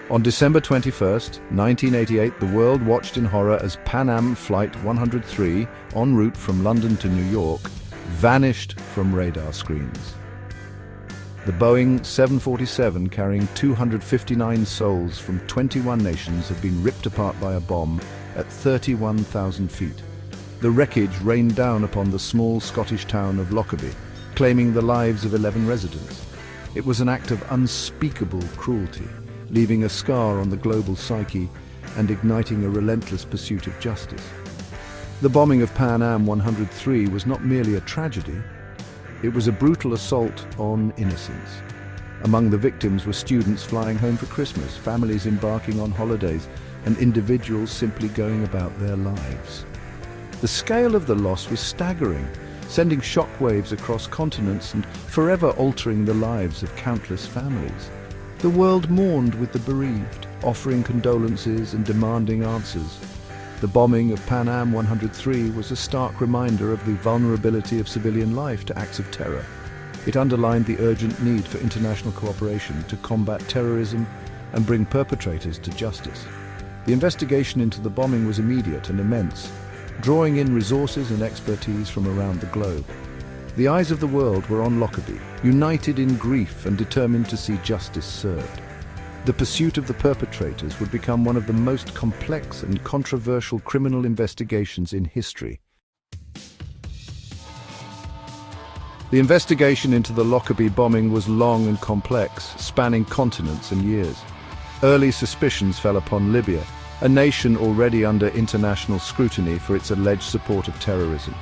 On December 21st, 1988, the world watched in horror as Pan Am Flight 103, en route from London to New York, vanished from radar screens. The Boeing 747, carrying 259 souls from 21 nations, had been ripped apart by a bomb at 31,000 feet. The wreckage rained down upon the small Scottish town of Lockerbie, claiming the lives of 11 residents. It was an act of unspeakable cruelty, leaving a scar on the global psyche and igniting a relentless pursuit of justice. The bombing of Pan Am 103 was not merely a tragedy, it was a brutal assault on innocence. Among the victims were students flying home for Christmas, families embarking on holidays, and individuals simply going about their lives. The scale of the loss was staggering, sending shockwaves across continents and forever altering the lives of countless families. The world mourned with the bereaved, offering condolences and demanding answers. The bombing of Pan Am 103 was a stark reminder of the vulnerability of civilian life to acts of terror. It underlined the urgent need for international cooperation to combat terrorism and bring perpetrators to justice. The investigation into the bombing was immediate and immense, drawing in resources and expertise from around the globe. The eyes of the world were on Lockerbie, united in grief and determined to see justice served. The pursuit of the perpetrators would become one of the most complex and controversial criminal investigations in history. The investigation into the Lockerbie bombing was long and complex, spanning continents and years. Early suspicions fell upon Libya, a nation already under international scrutiny for its alleged support of terrorism.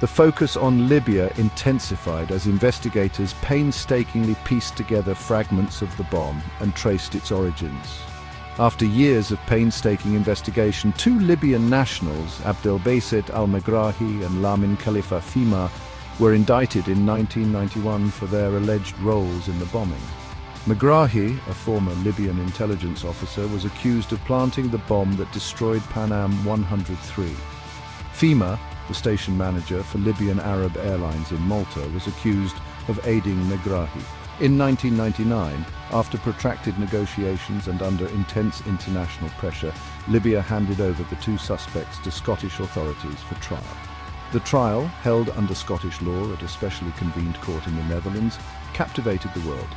The focus on Libya intensified as investigators painstakingly pieced together fragments of the bomb and traced its origins. After years of painstaking investigation, 2 Libyan nationals, Abdelbaset al-Megrahi and Lamin Khalifa Fhimah, were indicted in 1991 for their alleged roles in the bombing. Megrahi, a former Libyan intelligence officer, was accused of planting the bomb that destroyed Pan Am 103. Fhimah, the station manager for Libyan Arab Airlines in Malta, was accused of aiding Megrahi. In 1999, after protracted negotiations and under intense international pressure, Libya handed over the 2 suspects to Scottish authorities for trial. The trial, held under Scottish law at a specially convened court in the Netherlands, captivated the world.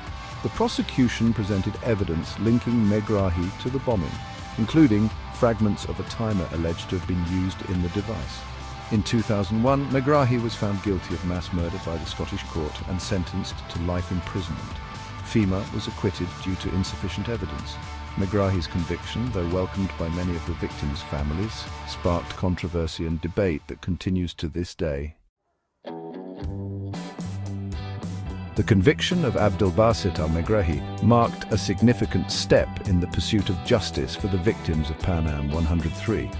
The prosecution presented evidence linking Megrahi to the bombing, including fragments of a timer alleged to have been used in the device. In 2001, Megrahi was found guilty of mass murder by the Scottish court and sentenced to life imprisonment. Fhimah was acquitted due to insufficient evidence. Megrahi's conviction, though welcomed by many of the victims' families, sparked controversy and debate that continues to this day. The conviction of Abdelbaset al-Megrahi marked a significant step in the pursuit of justice for the victims of Pan Am 103.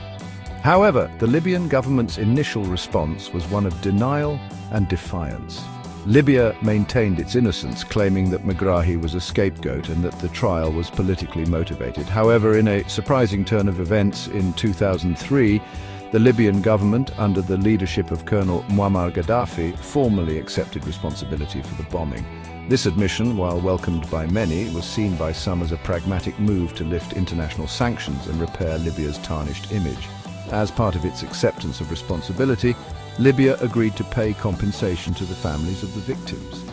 However, the Libyan government's initial response was one of denial and defiance. Libya maintained its innocence, claiming that Megrahi was a scapegoat and that the trial was politically motivated. However, in a surprising turn of events in 2003, the Libyan government, under the leadership of Colonel Muammar Gaddafi, formally accepted responsibility for the bombing. This admission, while welcomed by many, was seen by some as a pragmatic move to lift international sanctions and repair Libya's tarnished image. As part of its acceptance of responsibility, Libya agreed to pay compensation to the families of the victims.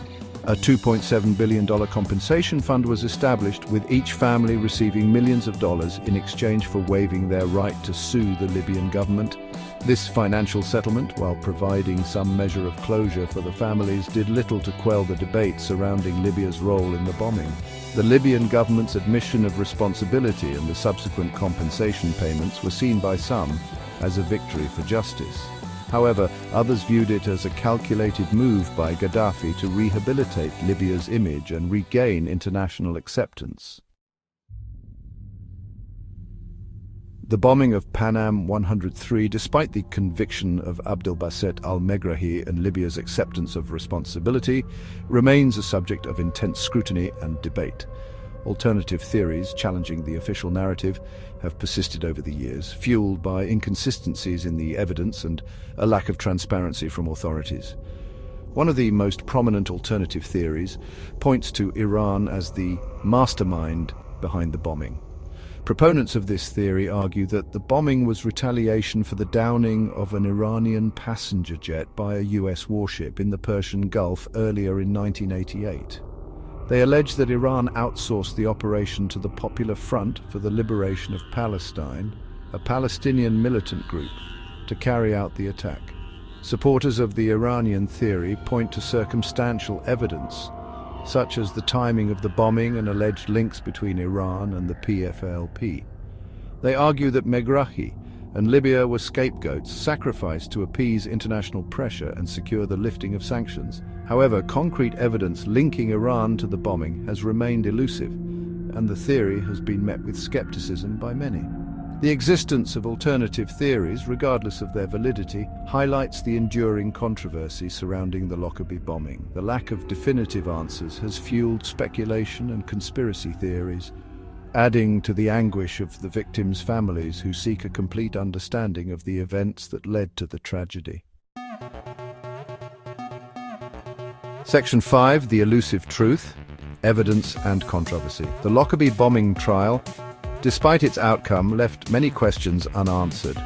A $2.7 billion compensation fund was established, with each family receiving millions of dollars in exchange for waiving their right to sue the Libyan government. This financial settlement, while providing some measure of closure for the families, did little to quell the debate surrounding Libya's role in the bombing. The Libyan government's admission of responsibility and the subsequent compensation payments were seen by some as a victory for justice. However, others viewed it as a calculated move by Gaddafi to rehabilitate Libya's image and regain international acceptance. The bombing of Pan Am 103, despite the conviction of Abdelbaset al-Megrahi and Libya's acceptance of responsibility, remains a subject of intense scrutiny and debate. Alternative theories challenging the official narrative have persisted over the years, fueled by inconsistencies in the evidence and a lack of transparency from authorities. One of the most prominent alternative theories points to Iran as the mastermind behind the bombing. Proponents of this theory argue that the bombing was retaliation for the downing of an Iranian passenger jet by a US warship in the Persian Gulf earlier in 1988. They allege that Iran outsourced the operation to the Popular Front for the Liberation of Palestine, a Palestinian militant group, to carry out the attack. Supporters of the Iranian theory point to circumstantial evidence, such as the timing of the bombing and alleged links between Iran and the PFLP. They argue that Megrahi and Libya were scapegoats sacrificed to appease international pressure and secure the lifting of sanctions. However, concrete evidence linking Iran to the bombing has remained elusive, and the theory has been met with skepticism by many. The existence of alternative theories, regardless of their validity, highlights the enduring controversy surrounding the Lockerbie bombing. The lack of definitive answers has fueled speculation and conspiracy theories, adding to the anguish of the victims' families who seek a complete understanding of the events that led to the tragedy. Section 5. The Elusive Truth, Evidence and Controversy. The Lockerbie bombing trial, despite its outcome, left many questions unanswered.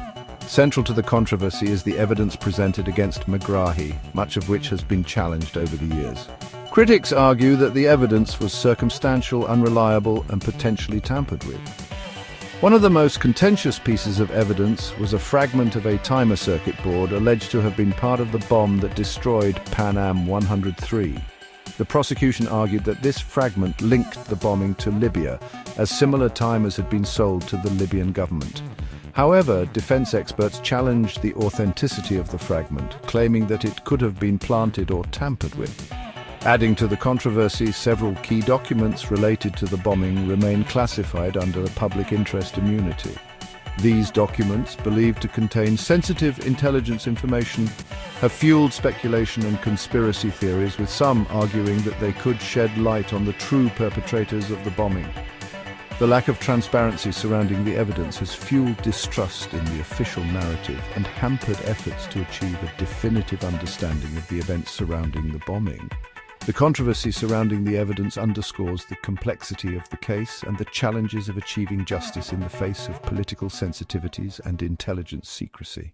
Central to the controversy is the evidence presented against Megrahi, much of which has been challenged over the years. Critics argue that the evidence was circumstantial, unreliable, and potentially tampered with. One of the most contentious pieces of evidence was a fragment of a timer circuit board alleged to have been part of the bomb that destroyed Pan Am 103. The prosecution argued that this fragment linked the bombing to Libya, as similar timers had been sold to the Libyan government. However, defense experts challenged the authenticity of the fragment, claiming that it could have been planted or tampered with. Adding to the controversy, several key documents related to the bombing remain classified under a public interest immunity. These documents, believed to contain sensitive intelligence information, have fueled speculation and conspiracy theories, with some arguing that they could shed light on the true perpetrators of the bombing. The lack of transparency surrounding the evidence has fueled distrust in the official narrative and hampered efforts to achieve a definitive understanding of the events surrounding the bombing. The controversy surrounding the evidence underscores the complexity of the case and the challenges of achieving justice in the face of political sensitivities and intelligence secrecy.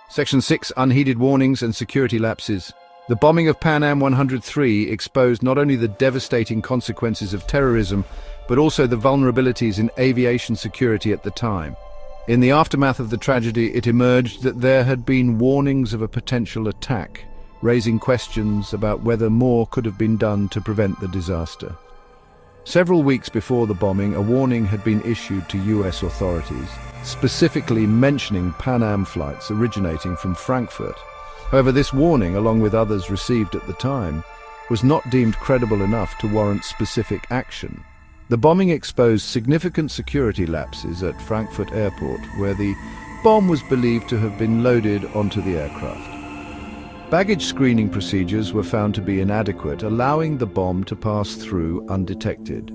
Section 6. Unheeded warnings and security lapses. The bombing of Pan Am 103 exposed not only the devastating consequences of terrorism, but also the vulnerabilities in aviation security at the time. In the aftermath of the tragedy, it emerged that there had been warnings of a potential attack, raising questions about whether more could have been done to prevent the disaster. Several weeks before the bombing, a warning had been issued to US authorities, specifically mentioning Pan Am flights originating from Frankfurt. However, this warning, along with others received at the time, was not deemed credible enough to warrant specific action. The bombing exposed significant security lapses at Frankfurt Airport, where the bomb was believed to have been loaded onto the aircraft. Baggage screening procedures were found to be inadequate, allowing the bomb to pass through undetected.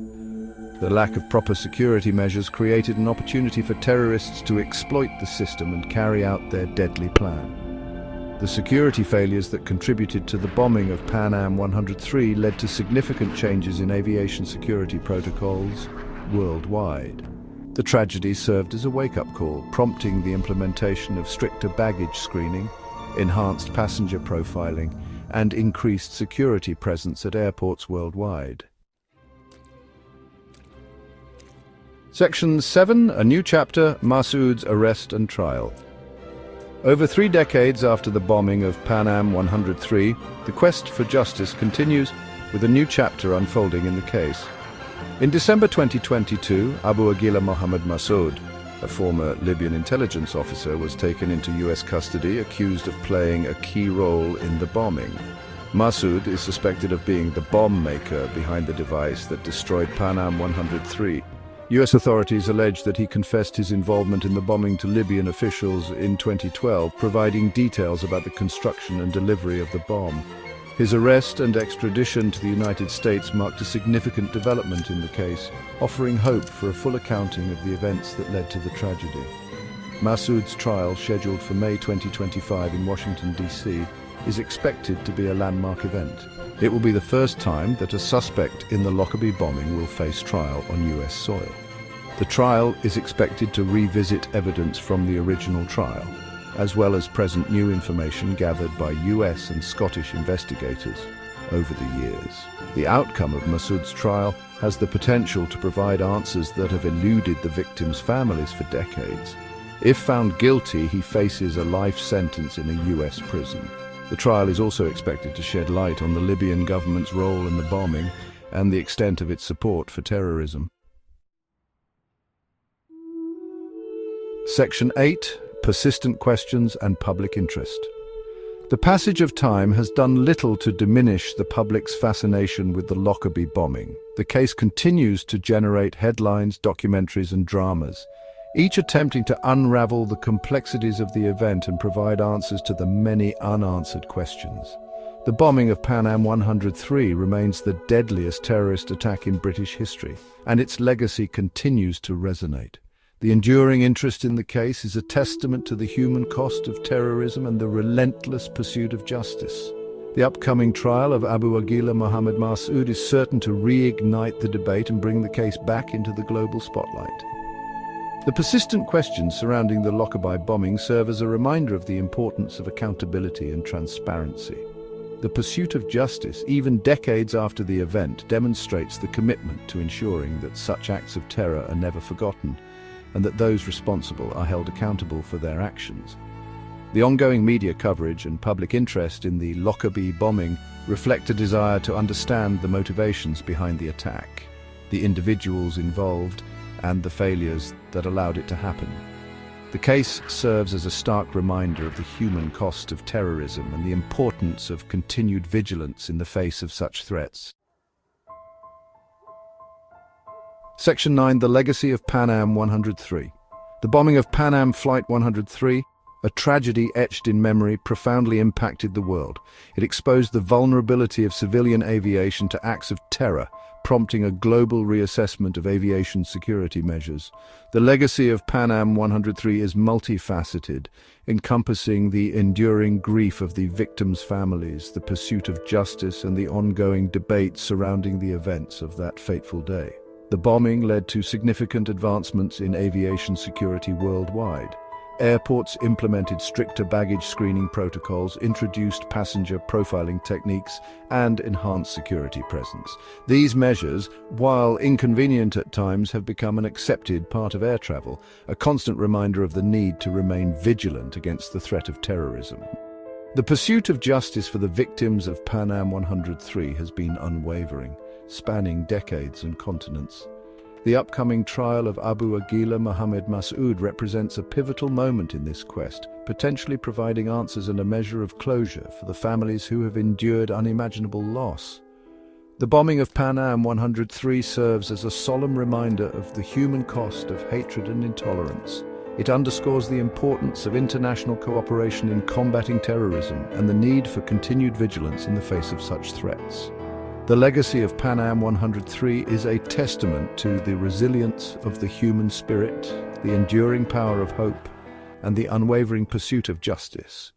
The lack of proper security measures created an opportunity for terrorists to exploit the system and carry out their deadly plan. The security failures that contributed to the bombing of Pan Am 103 led to significant changes in aviation security protocols worldwide. The tragedy served as a wake-up call, prompting the implementation of stricter baggage screening, enhanced passenger profiling, and increased security presence at airports worldwide. Section 7. A new chapter, Massoud's arrest and trial. Over 3 decades after the bombing of Pan Am 103, the quest for justice continues, with a new chapter unfolding in the case. In December 2022, Abu Aguila Mohammed Massoud, a former Libyan intelligence officer, was taken into US custody, accused of playing a key role in the bombing. Massoud is suspected of being the bomb maker behind the device that destroyed Pan Am 103. US authorities allege that he confessed his involvement in the bombing to Libyan officials in 2012, providing details about the construction and delivery of the bomb. His arrest and extradition to the United States marked a significant development in the case, offering hope for a full accounting of the events that led to the tragedy. Massoud's trial, scheduled for May 2025 in Washington, D.C., is expected to be a landmark event. It will be the first time that a suspect in the Lockerbie bombing will face trial on US soil. The trial is expected to revisit evidence from the original trial, as well as present new information gathered by US and Scottish investigators over the years. The outcome of Massoud's trial has the potential to provide answers that have eluded the victims' families for decades. If found guilty, he faces a life sentence in a US prison. The trial is also expected to shed light on the Libyan government's role in the bombing and the extent of its support for terrorism. Section 8. Persistent questions and public interest. The passage of time has done little to diminish the public's fascination with the Lockerbie bombing. The case continues to generate headlines, documentaries, and dramas, each attempting to unravel the complexities of the event and provide answers to the many unanswered questions. The bombing of Pan Am 103 remains the deadliest terrorist attack in British history, and its legacy continues to resonate. The enduring interest in the case is a testament to the human cost of terrorism and the relentless pursuit of justice. The upcoming trial of Abu Aguila Mohammed Massoud is certain to reignite the debate and bring the case back into the global spotlight. The persistent questions surrounding the Lockerbie bombing serve as a reminder of the importance of accountability and transparency. The pursuit of justice, even decades after the event, demonstrates the commitment to ensuring that such acts of terror are never forgotten and that those responsible are held accountable for their actions. The ongoing media coverage and public interest in the Lockerbie bombing reflect a desire to understand the motivations behind the attack, the individuals involved, and the failures that allowed it to happen. The case serves as a stark reminder of the human cost of terrorism and the importance of continued vigilance in the face of such threats. Section 9. The legacy of Pan Am 103. The bombing of Pan Am Flight 103, a tragedy etched in memory, profoundly impacted the world. It exposed the vulnerability of civilian aviation to acts of terror, prompting a global reassessment of aviation security measures. The legacy of Pan Am 103 is multifaceted, encompassing the enduring grief of the victims' families, the pursuit of justice, and the ongoing debate surrounding the events of that fateful day. The bombing led to significant advancements in aviation security worldwide. Airports implemented stricter baggage screening protocols, introduced passenger profiling techniques, and enhanced security presence. These measures, while inconvenient at times, have become an accepted part of air travel, a constant reminder of the need to remain vigilant against the threat of terrorism. The pursuit of justice for the victims of Pan Am 103 has been unwavering, spanning decades and continents. The upcoming trial of Abu Aguila Mohammed Massoud represents a pivotal moment in this quest, potentially providing answers and a measure of closure for the families who have endured unimaginable loss. The bombing of Pan Am 103 serves as a solemn reminder of the human cost of hatred and intolerance. It underscores the importance of international cooperation in combating terrorism and the need for continued vigilance in the face of such threats. The legacy of Pan Am 103 is a testament to the resilience of the human spirit, the enduring power of hope, and the unwavering pursuit of justice.